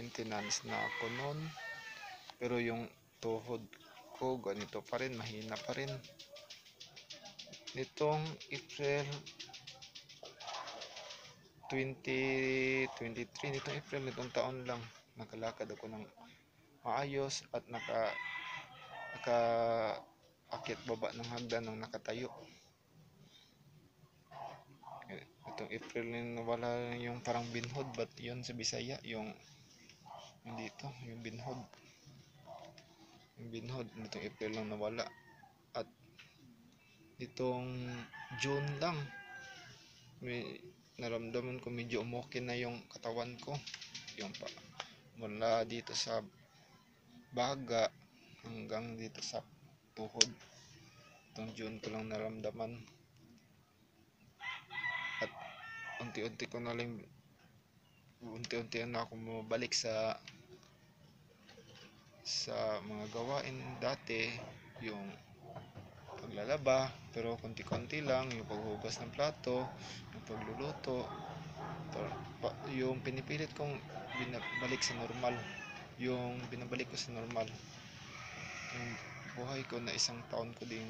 nag-maintenance na ako noon, pero yung tuhod ko ganito pa rin, mahina pa rin. Nitong April 2023, nitong April, nitong taon lang, nakalakad ako ng maayos at akit baba ng hagdan ng nakatayo. Itong April nawala yung parang binhod, but yun sa Bisaya, yung dito, yung binhod. Yung binhod, nitong April lang nawala. At itong June lang, may naramdaman ko medyo umokay na yung katawan ko. Yung mula dito sa baga hanggang dito sa tuhod. Itong June ko lang naramdaman. At unti-unti na ako mabalik sa mga gawain dati, yung paglalaba, pero konti-konti lang, yung paghugas ng plato, yung pagluluto, yung pinipilit kong binabalik sa normal, yung binabalik ko sa normal yung buhay ko na isang taon ko ding